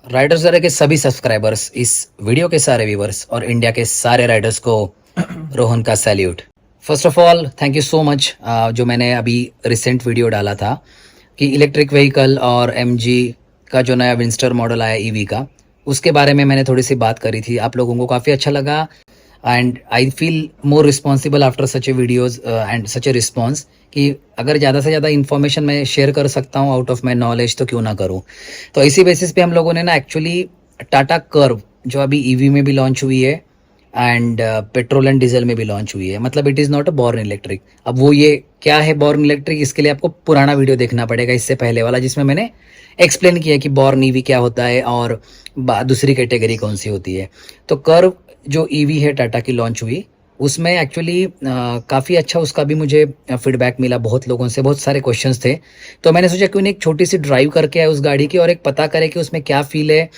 Riders जरा के सभी सब्सक्राइबर्स, इस वीडियो के सारे व्यूवर्स और इंडिया के सारे राइडर्स को रोहन का salute. First of all thank you so much. जो मैंने अभी रिसेंट वीडियो डाला था कि इलेक्ट्रिक व्हीकल और एमजी का जो नया विंस्टर मॉडल आया ईवी का, उसके बारे में मैंने थोड़ी सी बात करी थी। आप लोगों को काफ़ी अच्छा लगा and I feel more responsible after such A videos and such a response कि अगर ज़्यादा से ज़्यादा इन्फॉर्मेशन मैं शेयर कर सकता हूँ आउट ऑफ माई नॉलेज तो क्यों ना करूँ। तो इसी बेसिस पे हम लोगों ने ना एक्चुअली टाटा कर्व जो अभी ईवी में भी लॉन्च हुई है एंड पेट्रोल एंड डीजल में भी लॉन्च हुई है, मतलब it is not a born electric. अब वो ये क्या है बॉर्न इलेक्ट्रिक, इसके लिए आपको पुराना वीडियो देखना पड़ेगा, इससे पहले वाला, जिसमें मैंने एक्सप्लेन किया कि बॉर्न ईवी क्या होता है और दूसरी कैटेगरी कौन सी होती है। तो कर्व जो ईवी है टाटा की लॉन्च हुई, उसमें एक्चुअली काफ़ी अच्छा उसका भी मुझे फीडबैक मिला बहुत लोगों से, बहुत सारे क्वेश्चंस थे। तो मैंने सोचा क्यों नहीं एक छोटी सी ड्राइव करके आए उस गाड़ी की और एक पता करें कि उसमें क्या फील है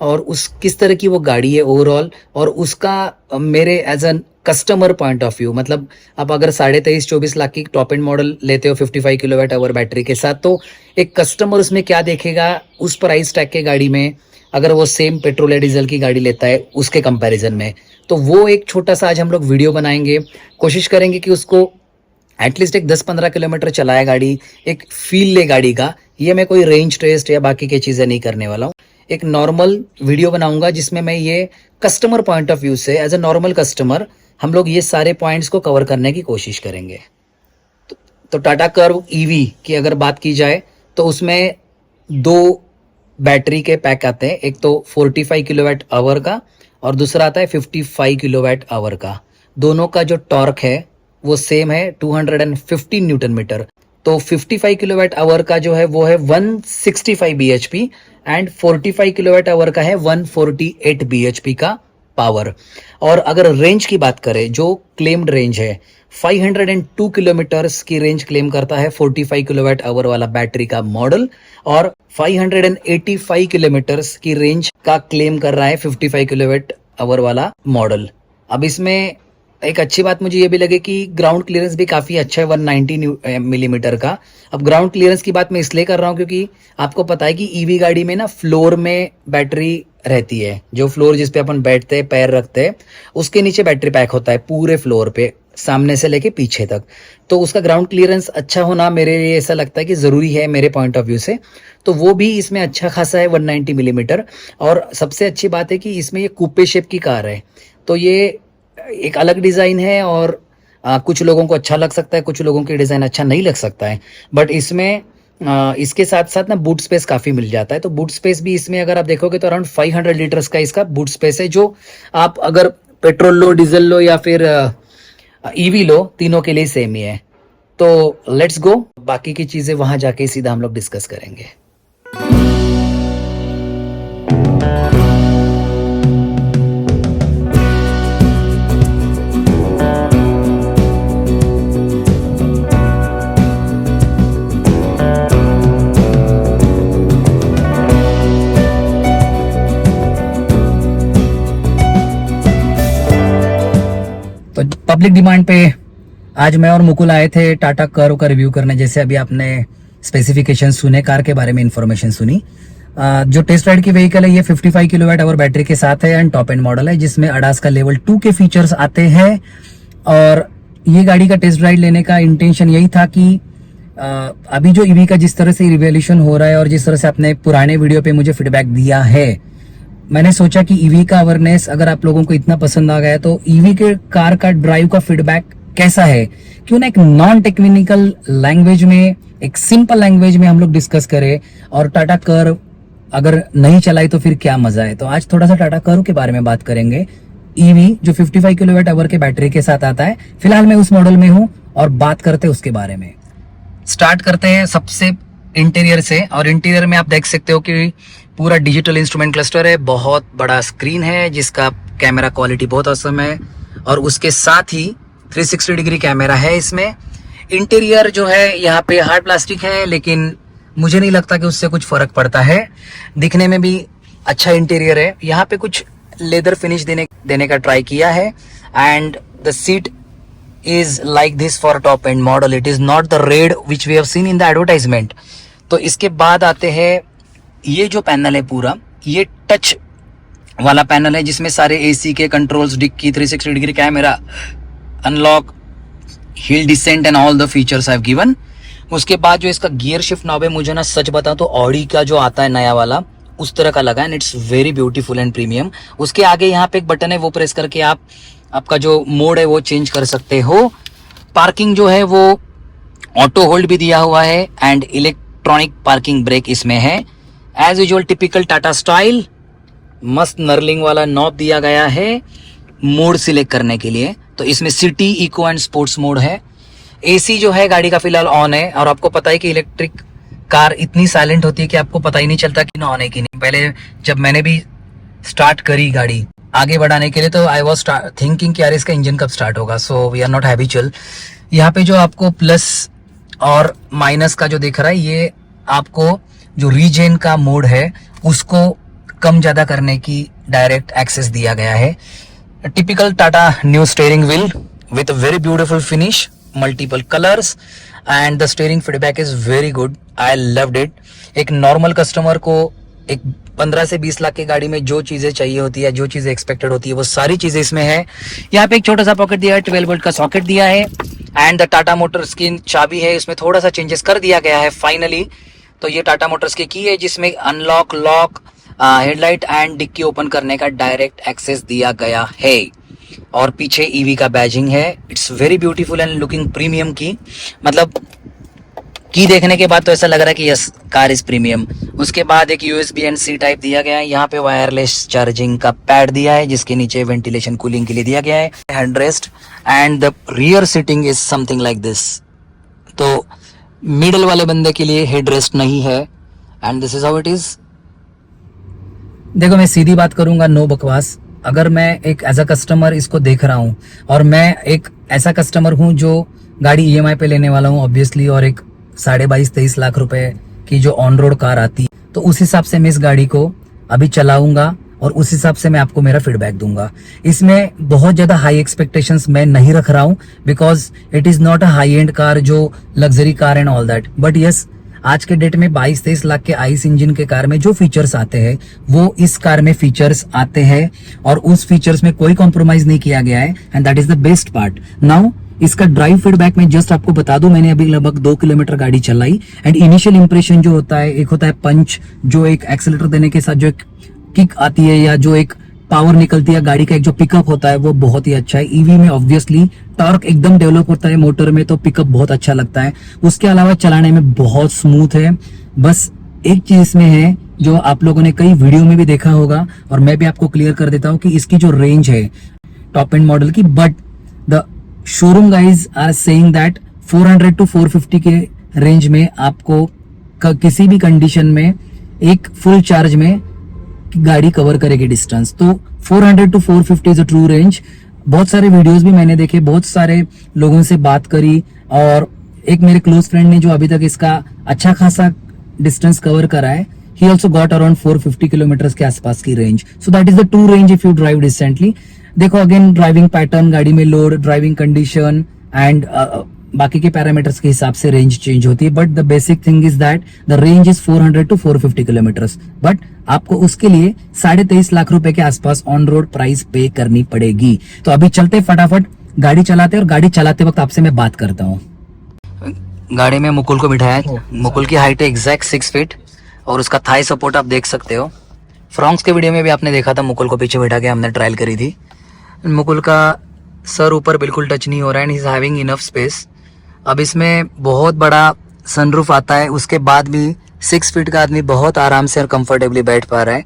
और उस किस तरह की वो गाड़ी है ओवरऑल, और उसका मेरे as an customer point of view, मतलब आप अगर 23.5-24 लाख की टॉप एंड मॉडल लेते हो 55 किलोवाट आवर बैटरी के साथ, तो एक कस्टमर उसमें क्या देखेगा उस प्राइस टैग के गाड़ी में अगर वो सेम पेट्रोल या डीजल की गाड़ी लेता है उसके कंपैरिजन में। तो वो एक छोटा सा आज हम लोग वीडियो बनाएंगे, कोशिश करेंगे कि उसको एटलीस्ट एक 10-15 किलोमीटर चलाए गाड़ी, एक फील ले गाड़ी का। ये मैं कोई रेंज टेस्ट या बाकी की चीज़ें नहीं करने वाला हूँ, एक नॉर्मल वीडियो बनाऊंगा जिसमें मैं ये कस्टमर पॉइंट ऑफ व्यू से एज अ नॉर्मल कस्टमर हम लोग ये सारे पॉइंट्स को कवर करने की कोशिश करेंगे। तो टाटा कर्व ईवी की अगर बात की जाए तो उसमें दो बैटरी के पैक आते हैं, एक तो 45 किलोवाट आवर का और दूसरा आता है 55 किलोवाट आवर का। दोनों का जो टॉर्क है वो सेम है 250 न्यूटन मीटर। तो 55 किलोवाट आवर का जो है वो है 165 bhp एंड 45 किलोवाट आवर का है 148 bhp का पावर। और अगर रेंज की बात करें, जो क्लेम्ड रेंज है 502 किलोमीटर्स की रेंज क्लेम करता है 45 किलोवाट आवर वाला बैटरी का मॉडल, और 585 किलोमीटर्स की रेंज का क्लेम कर रहा है 55 किलोवाट आवर वाला मॉडल। अब इसमें एक अच्छी बात मुझे ये भी लगे कि ग्राउंड क्लियरेंस भी काफ़ी अच्छा है 190 मिलीमीटर का। अब ग्राउंड क्लियरेंस की बात मैं इसलिए कर रहा हूँ क्योंकि आपको पता है कि ईवी गाड़ी में ना फ्लोर में बैटरी रहती है, जो फ्लोर जिस पे अपन बैठते हैं पैर रखते हैं उसके नीचे बैटरी पैक होता है पूरे फ्लोर पे, सामने से लेके पीछे तक। तो उसका ग्राउंड क्लियरेंस अच्छा होना मेरे लिए ऐसा लगता है कि ज़रूरी है मेरे पॉइंट ऑफ व्यू से। तो वो भी इसमें अच्छा खासा है 190 मिलीमीटर। और सबसे अच्छी बात है कि इसमें ये कूपे शेप की कार है, तो ये एक अलग डिज़ाइन है और कुछ लोगों को अच्छा लग सकता है, कुछ लोगों की डिज़ाइन अच्छा नहीं लग सकता है। बट इसमें इसके साथ साथ ना बूट स्पेस काफ़ी मिल जाता है। तो बूट स्पेस भी इसमें अगर आप देखोगे तो अराउंड 500 लीटर्स का इसका बूट स्पेस है, जो आप अगर पेट्रोल लो, डीजल लो या फिर ईवी लो, तीनों के लिए सेम ही है। तो लेट्स गो, बाकी की चीज़ें वहाँ जाके सीधा हम लोग डिस्कस करेंगे। तो पब्लिक डिमांड पे आज मैं और मुकुल आए थे टाटा कर्व का रिव्यू करने। जैसे अभी आपने स्पेसिफिकेशन सुने, कार के बारे में इंफॉर्मेशन सुनी। जो टेस्ट राइड की व्हीकल है ये 55 किलोवाट आवर बैटरी के साथ है एंड टॉप एंड मॉडल है, जिसमें अडास का लेवल 2 के फीचर्स आते हैं। और ये गाड़ी का टेस्ट राइड लेने का इंटेंशन यही था कि अभी जो ईवी का जिस तरह से रिवॉल्यूशन हो रहा है और जिस तरह से आपने पुराने वीडियो पे मुझे फीडबैक दिया है, मैंने सोचा कि ईवी का अवेयरनेस अगर आप लोगों को इतना पसंद आ गया तो ईवी के कार का ड्राइव का फीडबैक कैसा है, क्यों ना एक नॉन टेक्निकल लैंग्वेज में, एक सिंपल लैंग्वेज में हम लोग डिस्कस करें। और टाटा कर्व अगर नहीं चलाई तो फिर क्या मजा है। तो आज थोड़ा सा टाटा कर्व के बारे में बात करेंगे, ईवी जो 55 किलोवाट आवर के बैटरी के साथ आता है। फिलहाल मैं उस मॉडल में हूँ और बात करते हैं उसके बारे में। स्टार्ट करते हैं सबसे इंटीरियर से, और इंटीरियर में आप देख सकते हो कि पूरा डिजिटल इंस्ट्रूमेंट क्लस्टर है, बहुत बड़ा स्क्रीन है जिसका कैमरा क्वालिटी बहुत औसम है, और उसके साथ ही 360 डिग्री कैमरा है इसमें। इंटीरियर जो है यहाँ पे हार्ड प्लास्टिक है, लेकिन मुझे नहीं लगता कि उससे कुछ फर्क पड़ता है, दिखने में भी अच्छा इंटीरियर है। यहाँ पे कुछ लेदर फिनिश देने का ट्राई किया है and the seat is like this for top end model. It is not the red which we have seen in the advertisement. तो इसके बाद आते हैं ये जो पैनल है पूरा, ये टच वाला पैनल है जिसमें सारे एसी के controls, dicky, 360 degree camera, unlock, hill descent and all the features I have given. उसके बाद जो इसका गियर शिफ्ट नॉब है, मुझे ना सच बताऊं तो ऑडी का जो आता है नया वाला उस तरह का लगा, and it's very beautiful and premium. उसके आगे यहाँ पे एक बटन है, वो प्रेस करके आप आपका जो मोड है वो चेंज कर सकते हो। पार्किंग जो है वो ऑटो होल्ड भी दिया हुआ है एंड इलेक्ट्रॉनिक पार्किंग ब्रेक इसमें है। As usual typical Tata style मस्त नर्लिंग वाला नॉब दिया गया है मोड सिलेक्ट करने के लिए। तो इसमें city, eco and sports mode है। एसी जो है गाड़ी का फिलहाल ऑन है, और आपको पता है कि इलेक्ट्रिक कार इतनी साइलेंट होती है कि आपको पता ही नहीं चलता कि ऑन है कि नहीं। पहले जब मैंने भी स्टार्ट करी गाड़ी आगे बढ़ाने के लिए तो आई वॉज थिंकिंग कि यार इसका इंजन कब स्टार्ट होगा। So we are not habitual. यहाँ पे जो आपको प्लस और माइनस का जो दिख रहा है, ये आपको जो रीजेन का मोड है उसको कम ज्यादा करने की डायरेक्ट एक्सेस दिया गया है। Typical Tata new steering wheel with very beautiful finish, multiple colours, and the steering feedback is very good, I loved it. एक नॉर्मल कस्टमर को एक 15 से 20 लाख की गाड़ी में जो चीजें चाहिए होती है, जो चीजें एक्सपेक्टेड होती है, वो सारी चीजें इसमें है। यहाँ पे एक छोटा सा पॉकेट दिया है, 12 वोल्ट का सॉकेट दिया है, एंड द टाटा मोटर्स की चाबी है, इसमें थोड़ा सा चेंजेस कर दिया गया है फाइनली। तो ये टाटा मोटर्स की है जिसमें unlock, lock, headlight and dicky open करने का डायरेक्ट एक्सेस दिया गया है, और पीछे ईवी का बैजिंग है। It's very beautiful and looking premium की, मतलब की देखने के बाद तो ऐसा लग रहा है कि यस कार इज प्रीमियम। उसके बाद एक USB एंड C टाइप दिया गया है। यहाँ पे वायरलेस चार्जिंग का पैड दिया है जिसके नीचे वेंटिलेशन कूलिंग के लिए दिया गया है। Headrest and the rear seating is something like this. तो मिडल वाले बंदे के लिए हेडरेस्ट नहीं है, and this is how it is. देखो मैं सीधी बात करूंगा, नो बकवास। अगर मैं एक एज अ कस्टमर इसको देख रहा हूं, और मैं एक ऐसा कस्टमर हूं जो गाड़ी EMI पे लेने वाला हूं ऑब्वियसली, और एक 22-23 लाख रुपए की जो ऑन रोड कार आती, तो उस हिसाब से मैं इस गाड़ी को अभी चलाऊंगा और उस हिसाब से मैं आपको मेरा फीडबैक दूंगा। इसमें बहुत ज्यादा हाई एक्सपेक्टेशंस मैं नहीं रख रहा हूं, because it is not a high end car जो luxury car and all that. But yes, आज के डेट में 22-23 लाख के आइस इंजन के कार में जो फीचर्स आते हैं वो इस कार में फीचर्स आते हैं, और उस फीचर्स में कोई कॉम्प्रोमाइज नहीं किया गया है, and that is the best part. Now इसका ड्राइव फीडबैक में जस्ट आपको बता दूं, मैंने अभी लगभग 2 किलोमीटर गाड़ी चलाई, एंड इनिशियल इंप्रेशन जो होता है, एक होता है पंच, जो एक एक्सीलरेटर देने के साथ जो एक किक आती है या जो एक पावर निकलती है गाड़ी का, एक जो पिकअप होता है वो बहुत ही अच्छा है। ईवी में ऑब्वियसली टॉर्क एकदम डेवलप होता है, मोटर में तो पिकअप बहुत अच्छा लगता है। उसके अलावा चलाने में बहुत स्मूथ है। बस एक चीज इसमें है जो आप लोगों ने कई वीडियो में भी देखा होगा, और मैं भी आपको क्लियर कर देता हूं कि इसकी जो रेंज है टॉप एंड मॉडल की, but the showroom guys are saying that 400 to 450 के रेंज में आपको किसी भी कंडीशन में एक फुल चार्ज में गाड़ी कवर करेगी डिस्टेंस। तो 400 to 450 is a true range. बहुत सारे वीडियोस भी मैंने देखे, बहुत सारे लोगों से बात करी, और एक मेरे क्लोज फ्रेंड ने जो अभी तक इसका अच्छा खासा डिस्टेंस कवर करा है, he also got around 450 kilometre के आसपास की range. So that is the true range if you drive recently. देखो अगेन ड्राइविंग पैटर्न, गाड़ी में लोड, ड्राइविंग कंडीशन एंड बाकी के पैरामीटर्स के हिसाब से रेंज चेंज होती है, but the basic thing is that the range is 400 to 450 kilometres. But आपको उसके लिए 23.5 लाख रुपए के आसपास ऑन रोड प्राइस पे करनी पड़ेगी। तो अभी चलते फटाफट गाड़ी चलाते, और गाड़ी चलाते वक्त आपसे मैं बात करता हूँ। गाड़ी में मुकुल को बिठाया। मुकुल की हाइट है एग्जैक्ट 6 फीट, और उसका थाई सपोर्ट आप देख सकते हो। फ्रॉन्क्स के वीडियो में भी आपने देखा था, मुकुल को पीछे बिठा के हमने ट्रायल करी थी। मुकुल का सर ऊपर बिल्कुल टच नहीं हो रहा है, and he is having enough space. अब इसमें बहुत बड़ा सनरूफ आता है, उसके बाद भी 6 फीट का आदमी बहुत आराम से और कंफर्टेबली बैठ पा रहा है।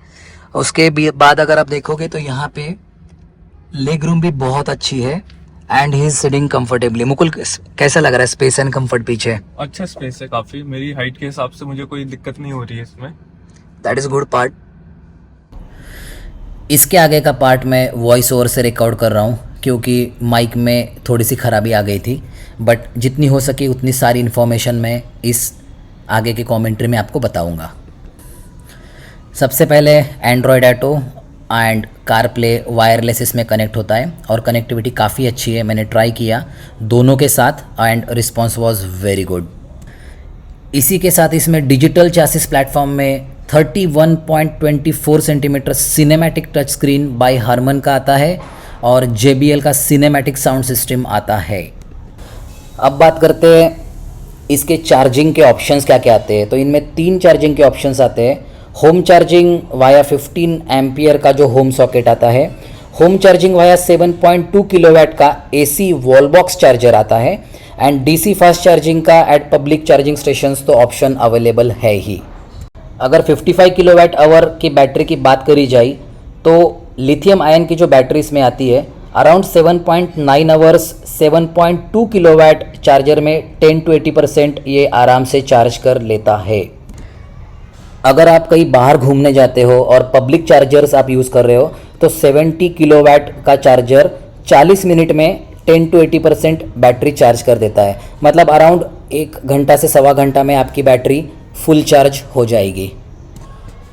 उसके बाद अगर आप देखोगे तो यहाँ पे लेग रूम भी बहुत अच्छी है, and he is sitting comfortably. Mukul कैसा लग रहा है स्पेस एंड कंफर्ट पीछे? अच्छा स्पेस है काफी, मेरी हाइट के हिसाब से मुझे कोई दिक्कत नहीं हो रही है इसमें। That is good part. इसके आगे का पार्ट मैं वॉइस ओवर से रिकॉर्ड कर रहा हूँ क्योंकि माइक में थोड़ी सी ख़राबी आ गई थी, बट जितनी हो सके उतनी सारी इन्फॉर्मेशन मैं इस आगे के कमेंट्री में आपको बताऊंगा। सबसे पहले Android auto and car play wireless इसमें कनेक्ट होता है, और कनेक्टिविटी काफ़ी अच्छी है। मैंने ट्राई किया दोनों के साथ and response was very good. इसी के साथ इसमें डिजिटल चैसिस प्लेटफॉर्म में 31.24 centimetre cinematic touch screen bye Harman का आता है और JBL का सिनेमैटिक साउंड सिस्टम आता है। अब बात करते हैं इसके चार्जिंग के ऑप्शंस क्या क्या आते हैं। तो इनमें 3 चार्जिंग के ऑप्शंस आते हैं। होम चार्जिंग वाया 15 एम्पियर का जो होम सॉकेट आता है, होम चार्जिंग वाया 7.2 किलोवाट का AC वॉल बॉक्स चार्जर आता है एंड DC फास्ट चार्जिंग का एट पब्लिक चार्जिंग स्टेशंस तो ऑप्शन अवेलेबल है ही। अगर 55 किलोवाट आवर की बैटरी की बात करी जाए तो लिथियम आयन की जो बैटरी इसमें आती है अराउंड 7.9 आवर्स 7.2 किलोवाट चार्जर में 10 to 80% ये आराम से चार्ज कर लेता है। अगर आप कहीं बाहर घूमने जाते हो और पब्लिक चार्जर्स आप यूज़ कर रहे हो तो 70 किलोवाट का चार्जर 40 मिनट में 10 to 80% बैटरी चार्ज कर देता है। मतलब अराउंड 1 घंटा से सवा घंटा में आपकी बैटरी फुल चार्ज हो जाएगी।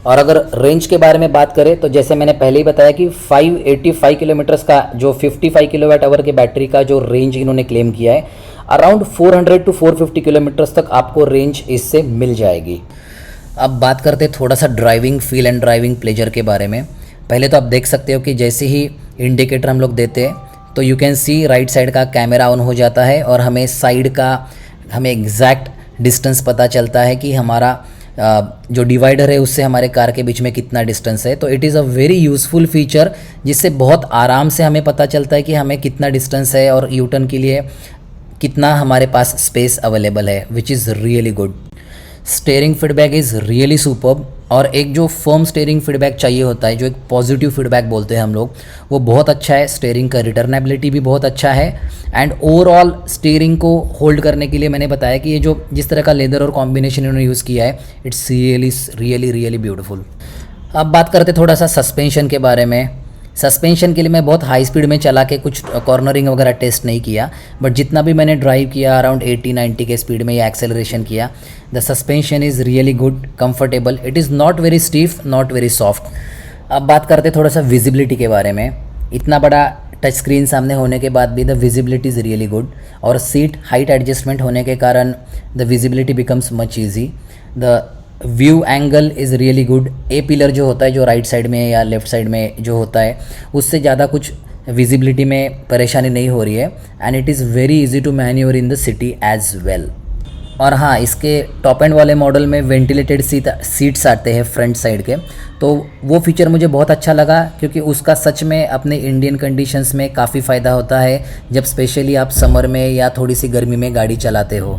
और अगर रेंज के बारे में बात करें तो जैसे मैंने पहले ही बताया कि 585 किलोमीटर्स का जो 55 किलोवाट आवर की बैटरी का जो रेंज इन्होंने क्लेम किया है, अराउंड 400 to 450 किलोमीटर्स तक आपको रेंज इससे मिल जाएगी। अब बात करते हैं थोड़ा सा driving feel and driving pleasure के बारे में। पहले तो आप देख सकते हो कि जैसे ही इंडिकेटर हम लोग देते हैं तो you can see right side का कैमरा ऑन हो जाता है और हमें साइड का हमें एग्जैक्ट डिस्टेंस पता चलता है कि हमारा जो डिवाइडर है उससे हमारे कार के बीच में कितना डिस्टेंस है। तो it is a very useful feature जिससे बहुत आराम से हमें पता चलता है कि हमें कितना डिस्टेंस है और यू टर्न के लिए कितना हमारे पास स्पेस अवेलेबल है, which is really good. Steering feedback is really superb. और एक जो फर्म स्टेयरिंग फीडबैक चाहिए होता है, जो एक पॉजिटिव फीडबैक बोलते हैं हम लोग, वो बहुत अच्छा है। स्टेयरिंग का रिटर्नेबिलिटी भी बहुत अच्छा है एंड ओवरऑल स्टीयरिंग को होल्ड करने के लिए मैंने बताया कि ये जो जिस तरह का लेदर और कॉम्बिनेशन इन्होंने यूज़ किया है, इट्स रियली ब्यूटीफुल। अब बात करते थोड़ा सा सस्पेंशन के बारे में। सस्पेंशन के लिए मैं बहुत हाई स्पीड में चला के कुछ कॉर्नरिंग वगैरह टेस्ट नहीं किया, बट जितना भी मैंने ड्राइव किया अराउंड 80-90 के स्पीड में या एक्सेलरेशन किया, the suspension is really good, comfortable. It is not very stiff, not very soft. अब बात करते थोड़ा सा विजिबिलिटी के बारे में। इतना बड़ा टच स्क्रीन सामने होने के बाद भी the visibility is really good और सीट हाइट एडजस्टमेंट होने के कारण the visibility becomes much easy. The view angle is really good. A pillar जो होता है, जो राइट साइड में या लेफ़्ट साइड में जो होता है, उससे ज़्यादा कुछ विजिबिलिटी में परेशानी नहीं हो रही है and it is very easy to manoeuvre in the city as well. और हाँ, इसके टॉप एंड वाले मॉडल में वेंटिलेटेड सीट्स आते हैं फ्रंट साइड के, तो वो फीचर मुझे बहुत अच्छा लगा क्योंकि उसका सच में अपने इंडियन कंडीशंस में काफ़ी फ़ायदा होता है जब स्पेशली आप समर में या थोड़ी सी गर्मी में गाड़ी चलाते हो।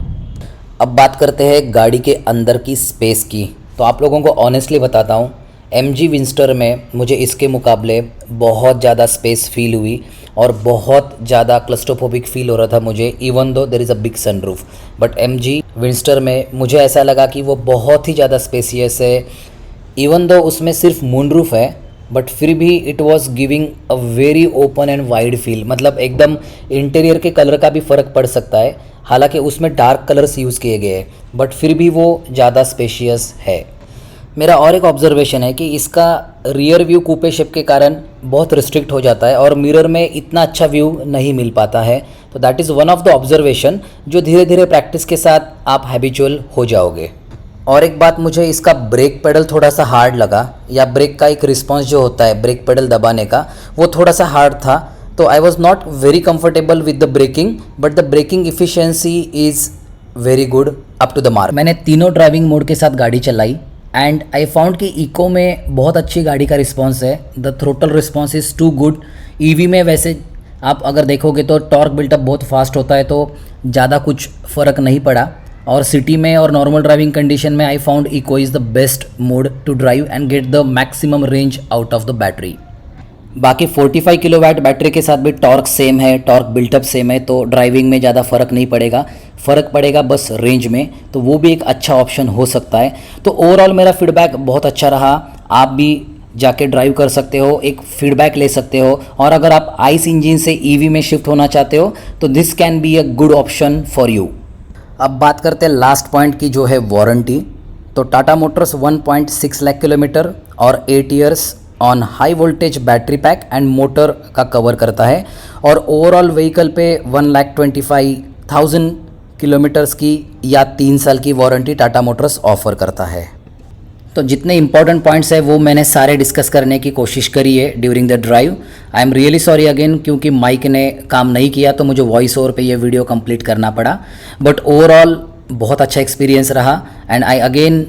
अब बात करते हैं गाड़ी के अंदर की स्पेस की। तो आप लोगों को ऑनेस्टली बताता हूँ, MG विंस्टर में मुझे इसके मुकाबले बहुत ज़्यादा स्पेस फील हुई और बहुत ज़्यादा क्लस्ट्रोफोबिक फील हो रहा था मुझे, even though there is a big sunroof. But MG Windsor में मुझे ऐसा लगा कि वो बहुत ही ज़्यादा स्पेसियस है। इवन दो उसमें सिर्फ मूनरूफ है, बट फिर भी it was giving a very open and wide feel. मतलब एकदम इंटीरियर के कलर का भी फ़र्क पड़ सकता है, हालांकि उसमें डार्क कलर्स यूज़ किए गए हैं, बट फिर भी वो ज़्यादा स्पेशियस है। मेरा और एक ऑब्जर्वेशन है कि इसका रियर व्यू कूपे शेप के कारण बहुत रिस्ट्रिक्ट हो जाता है और मिरर में इतना अच्छा व्यू नहीं मिल पाता है। तो that is one of the observation जो धीरे धीरे प्रैक्टिस के साथ आप हैबिचुअल हो जाओगे। और एक बात, मुझे इसका ब्रेक पेडल थोड़ा सा हार्ड लगा, या ब्रेक का एक रिस्पॉन्स जो होता है ब्रेक पेडल दबाने का, वो थोड़ा सा हार्ड था। तो I was not very comfortable with the braking, but the braking efficiency is very good up to the mark. मैंने तीनों ड्राइविंग मोड के साथ गाड़ी चलाई एंड आई फाउंड कि इको में बहुत अच्छी गाड़ी का रिस्पॉन्स है। The throttle response is too good. EV में वैसे आप अगर देखोगे तो टॉर्क बिल्टअप बहुत फास्ट होता है, तो ज़्यादा कुछ फ़र्क नहीं पड़ा। और सिटी में और नॉर्मल ड्राइविंग कंडीशन में I found eco is the best mode to drive and get the maximum range out of the battery. बाकी 45 किलोवाट बैटरी के साथ भी टॉर्क सेम है, टॉर्क बिल्टअप सेम है, तो ड्राइविंग में ज़्यादा फ़र्क नहीं पड़ेगा। फ़र्क पड़ेगा बस रेंज में, तो वो भी एक अच्छा ऑप्शन हो सकता है। तो ओवरऑल मेरा फीडबैक बहुत अच्छा रहा। आप भी जाके ड्राइव कर सकते हो, एक फीडबैक ले सकते हो, और अगर आप आइस इंजन से ईवी में शिफ्ट होना चाहते हो तो this can be a good option for you. अब बात करते हैं लास्ट पॉइंट की, जो है वारंटी। तो टाटा मोटर्स 1.6 लाख किलोमीटर और 8 years on high voltage battery pack and motor का कवर करता है, और ओवरऑल व्हीकल पे 1,25,000 किलोमीटर्स की या 3 साल की वारंटी टाटा मोटर्स ऑफर करता है। तो जितने इंपॉर्टेंट पॉइंट्स है वो मैंने सारे डिस्कस करने की कोशिश करी है during the drive. I am really sorry again, क्योंकि माइक ने काम नहीं किया तो मुझे वॉइस ओवर पे ये वीडियो कंप्लीट करना पड़ा। बट ओवरऑल बहुत अच्छा एक्सपीरियंस रहा एंड आई अगेन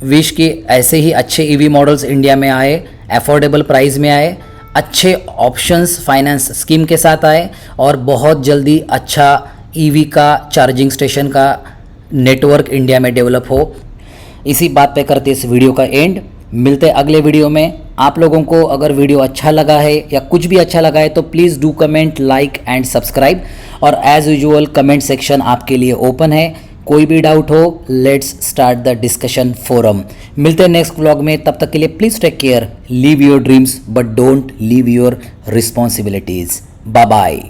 विश कि ऐसे ही अच्छे ईवी मॉडल्स इंडिया में आए, अफोर्डेबल प्राइस में आए, अच्छे ऑप्शंस फाइनेंस स्कीम के साथ आए और बहुत जल्दी अच्छा ईवी का चार्जिंग स्टेशन का नेटवर्क इंडिया में डेवलप हो। इसी बात पे करते इस वीडियो का एंड। मिलते हैं अगले वीडियो में। आप लोगों को अगर वीडियो अच्छा लगा है या कुछ भी अच्छा लगा है तो please do comment, like and subscribe. और एज़ यूजुअल कमेंट सेक्शन आपके लिए ओपन है, कोई भी डाउट हो let's start the discussion forum. मिलते हैं नेक्स्ट व्लॉग में, तब तक के लिए please take care, leave your dreams but don't leave your responsibilities. Bye bye.